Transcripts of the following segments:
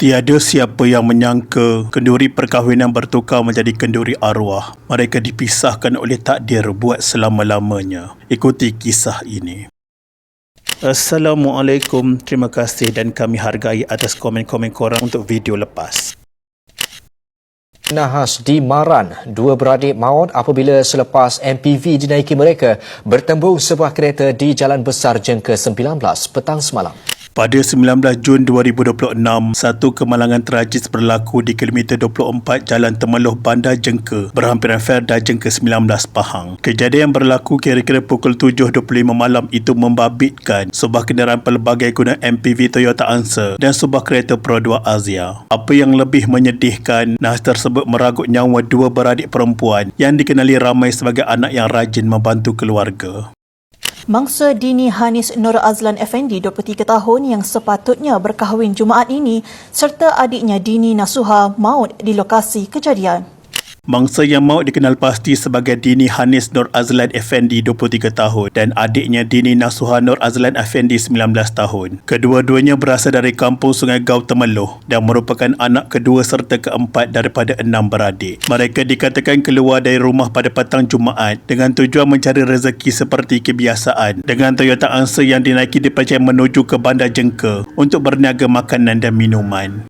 Tiada siapa yang menyangka kenduri perkahwinan bertukar menjadi kenduri arwah. Mereka dipisahkan oleh takdir buat selama-lamanya. Ikuti kisah ini. Assalamualaikum, terima kasih dan kami hargai atas komen-komen korang untuk video lepas. Nahas di Maran, dua beradik maut apabila selepas MPV dinaiki mereka bertembung sebuah kereta di Jalan Besar Jengka 19 petang semalam. Pada 19 Jun 2026, satu kemalangan tragis berlaku di kilometer 24 Jalan Temeloh Bandar Jengka, berhampiran Ferda Jengka 19 Pahang. Kejadian berlaku kira-kira pukul 7.25 malam itu membabitkan sebuah kenderaan pelbagai guna MPV Toyota Answer dan sebuah kereta Pro 2 Azia. Apa yang lebih menyedihkan, nahas tersebut meragut nyawa dua beradik perempuan yang dikenali ramai sebagai anak yang rajin membantu keluarga. Mangsa Dini Hanis Nur Azlan Effendi, 23 tahun yang sepatutnya berkahwin Jumaat ini serta adiknya Dini Nasuha maut di lokasi kejadian. Mangsa yang maut dikenal pasti sebagai Dini Hanis Nur Azlan Effendi, 23 tahun dan adiknya Dini Nasuha Nur Azlan Effendi, 19 tahun. Kedua-duanya berasal dari kampung Sungai Gau Temeloh dan merupakan anak kedua serta keempat daripada 6 beradik. Mereka dikatakan keluar dari rumah pada petang Jumaat dengan tujuan mencari rezeki seperti kebiasaan dengan Toyota Answer yang dinaiki dipercayai menuju ke Bandar Jengka untuk berniaga makanan dan minuman.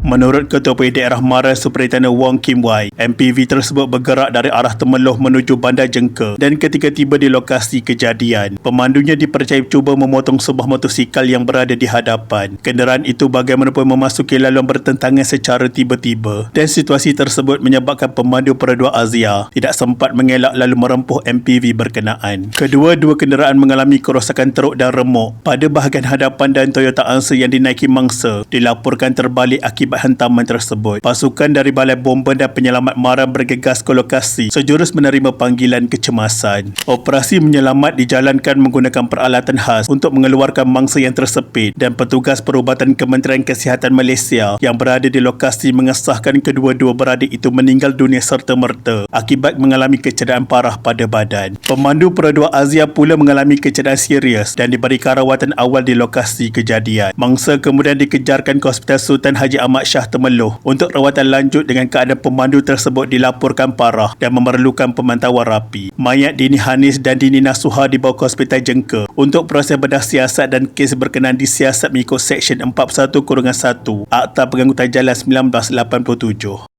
Menurut Ketua PUI Daerah Maran Superintendent Wong Kim Wai, MPV tersebut bergerak dari arah Temeloh menuju Bandar Jengka dan ketika tiba di lokasi kejadian, pemandunya dipercayai cuba memotong sebuah motosikal yang berada di hadapan. Kenderaan itu bagaimanapun memasuki laluan bertentangan secara tiba-tiba dan situasi tersebut menyebabkan pemandu Pro 2 Azia tidak sempat mengelak lalu merempuh MPV berkenaan. Kedua-dua kenderaan mengalami kerosakan teruk dan remuk pada bahagian hadapan dan Toyota Answer yang dinaiki mangsa dilaporkan terbalik akibat hantaman tersebut. Pasukan dari Balai Bomba dan Penyelamat Maran bergegas ke lokasi sejurus menerima panggilan kecemasan. Operasi menyelamat dijalankan menggunakan peralatan khas untuk mengeluarkan mangsa yang tersepit dan petugas perubatan Kementerian Kesihatan Malaysia yang berada di lokasi mengesahkan kedua-dua beradik itu meninggal dunia serta-merta akibat mengalami kecederaan parah pada badan. Pemandu Pro 2 Azia pula mengalami kecederaan serius dan diberikan rawatan awal di lokasi kejadian. Mangsa kemudian dikejarkan ke Hospital Sultan Haji Ahmad Shah Temeloh untuk rawatan lanjut dengan keadaan pemandu tersebut dilaporkan parah dan memerlukan pemantauan rapi. Mayat Dini Hanis dan Dini Nasuha dibawa ke Hospital Jengka untuk proses bedah siasat dan kes berkenaan disiasat mengikut Seksyen 41-1 Akta Pengangkutan Jalan 1987.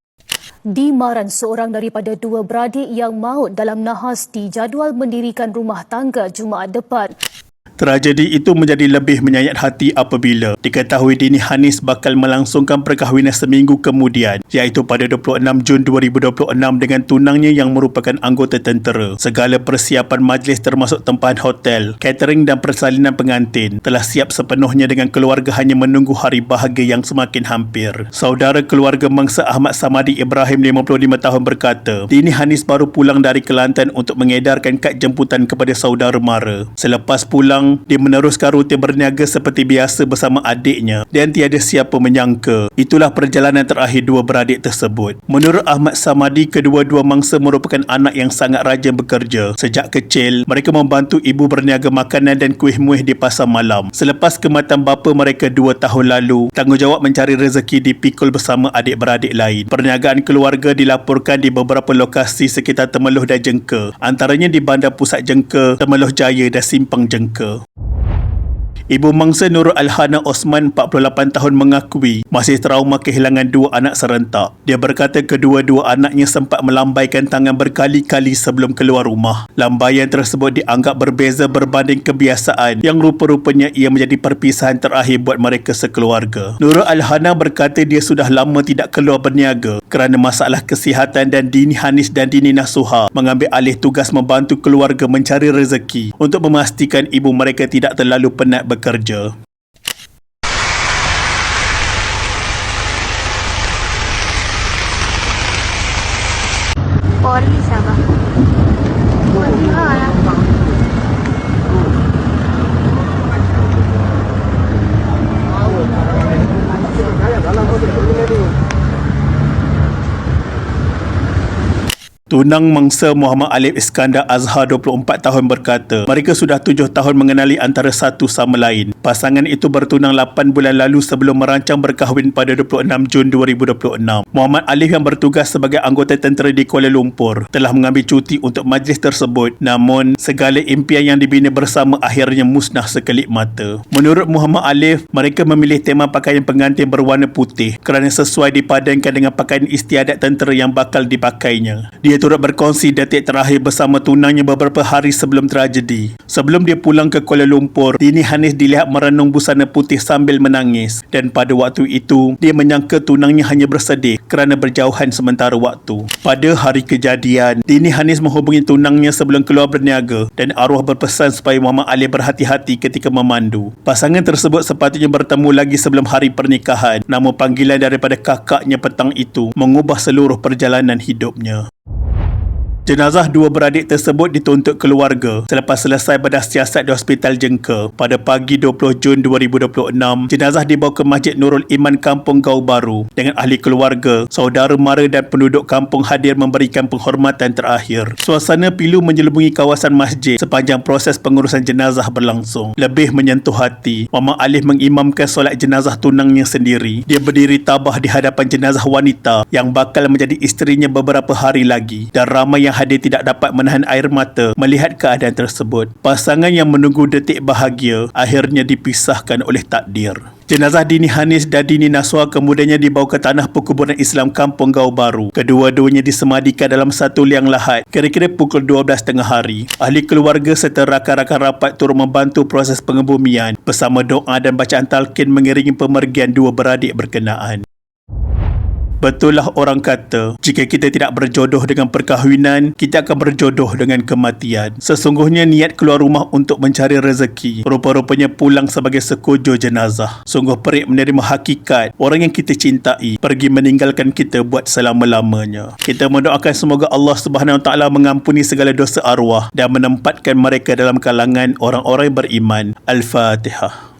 Di Maran, seorang daripada dua beradik yang maut dalam nahas dijadual mendirikan rumah tangga Jumaat depan. Tragedi itu menjadi lebih menyayat hati apabila diketahui Dini Hanis bakal melangsungkan perkahwinan seminggu kemudian, iaitu pada 26 Jun 2026 dengan tunangnya yang merupakan anggota tentera. Segala persiapan majlis termasuk tempahan hotel, catering dan persalinan pengantin telah siap sepenuhnya dengan keluarga hanya menunggu hari bahagia yang semakin hampir. Saudara keluarga mangsa Ahmad Samadi Ibrahim, 55 tahun berkata, Dini Hanis baru pulang dari Kelantan untuk mengedarkan kad jemputan kepada saudara mara. Selepas pulang, dia meneruskan rutin berniaga seperti biasa bersama adiknya dan tiada siapa menyangka itulah perjalanan terakhir dua beradik tersebut. Menurut Ahmad Samadi, kedua-dua mangsa merupakan anak yang sangat rajin bekerja. Sejak kecil, mereka membantu ibu berniaga makanan dan kuih-muih di pasar malam. Selepas kematian bapa mereka 2 tahun lalu, tanggungjawab mencari rezeki dipikul bersama adik-beradik lain. Perniagaan keluarga dilaporkan di beberapa lokasi sekitar Temeloh dan Jengka, antaranya di Bandar Pusat Jengka, Temeloh Jaya dan Simpang Jengka. Ibu mangsa Nurul Alhana Osman, 48 tahun mengakui masih trauma kehilangan dua anak serentak. Dia berkata kedua-dua anaknya sempat melambaikan tangan berkali-kali sebelum keluar rumah. Lambaian tersebut dianggap berbeza berbanding kebiasaan yang rupa-rupanya ia menjadi perpisahan terakhir buat mereka sekeluarga. Nurul Alhana berkata dia sudah lama tidak keluar berniaga kerana masalah kesihatan dan Dini Hanis dan Dini Nasuha mengambil alih tugas membantu keluarga mencari rezeki untuk memastikan ibu mereka tidak terlalu penat bekerja. Polis abah. Tunang mangsa Muhammad Alif Iskandar Azhar 24 tahun berkata, mereka sudah 7 tahun mengenali antara satu sama lain. Pasangan itu bertunang 8 bulan lalu sebelum merancang berkahwin pada 26 Jun 2026. Muhammad Alif yang bertugas sebagai anggota tentera di Kuala Lumpur telah mengambil cuti untuk majlis tersebut, namun segala impian yang dibina bersama akhirnya musnah sekelip mata. Menurut Muhammad Alif, mereka memilih tema pakaian pengantin berwarna putih kerana sesuai dipadankan dengan pakaian istiadat tentera yang bakal dipakainya. Dia turut berkongsi detik terakhir bersama tunangnya beberapa hari sebelum tragedi. Sebelum dia pulang ke Kuala Lumpur, Dini Hanis dilihat merenung busana putih sambil menangis, dan pada waktu itu dia menyangka tunangnya hanya bersedih kerana berjauhan sementara waktu. Pada hari kejadian, Dini Hanis menghubungi tunangnya sebelum keluar berniaga dan arwah berpesan supaya Muhammad Ali berhati-hati ketika memandu. Pasangan tersebut sepatutnya bertemu lagi sebelum hari pernikahan, namun panggilan daripada kakaknya petang itu mengubah seluruh perjalanan hidupnya. Jenazah dua beradik tersebut dituntut keluarga selepas selesai bedah siasat di Hospital Jengka. Pada pagi 20 Jun 2026, jenazah dibawa ke Masjid Nurul Iman Kampung Gau Baru dengan ahli keluarga, saudara mara dan penduduk kampung hadir memberikan penghormatan terakhir. Suasana pilu menyelubungi kawasan masjid sepanjang proses pengurusan jenazah berlangsung. Lebih menyentuh hati, Muhammad Alif mengimamkan solat jenazah tunangnya sendiri. Dia berdiri tabah di hadapan jenazah wanita yang bakal menjadi isterinya beberapa hari lagi, dan ramai yang hadir tidak dapat menahan air mata melihat keadaan tersebut. Pasangan yang menunggu detik bahagia akhirnya dipisahkan oleh takdir. Jenazah Dini Hanis dan Dini Nasuha kemudiannya dibawa ke tanah perkuburan Islam Kampung Gau Baru. Kedua-duanya disemadikan dalam satu liang lahat kira-kira pukul 12 tengah hari. Ahli keluarga serta rakan-rakan rapat turut membantu proses pengebumian bersama doa dan bacaan talqin mengiringi pemergian dua beradik berkenaan. Betullah orang kata, jika kita tidak berjodoh dengan perkahwinan, kita akan berjodoh dengan kematian. Sesungguhnya niat keluar rumah untuk mencari rezeki, rupa-rupanya pulang sebagai sekujur jenazah. Sungguh perik menerima hakikat orang yang kita cintai pergi meninggalkan kita buat selama-lamanya. Kita mendoakan semoga Allah Subhanahu Wa Taala mengampuni segala dosa arwah dan menempatkan mereka dalam kalangan orang-orang beriman. Al-Fatihah.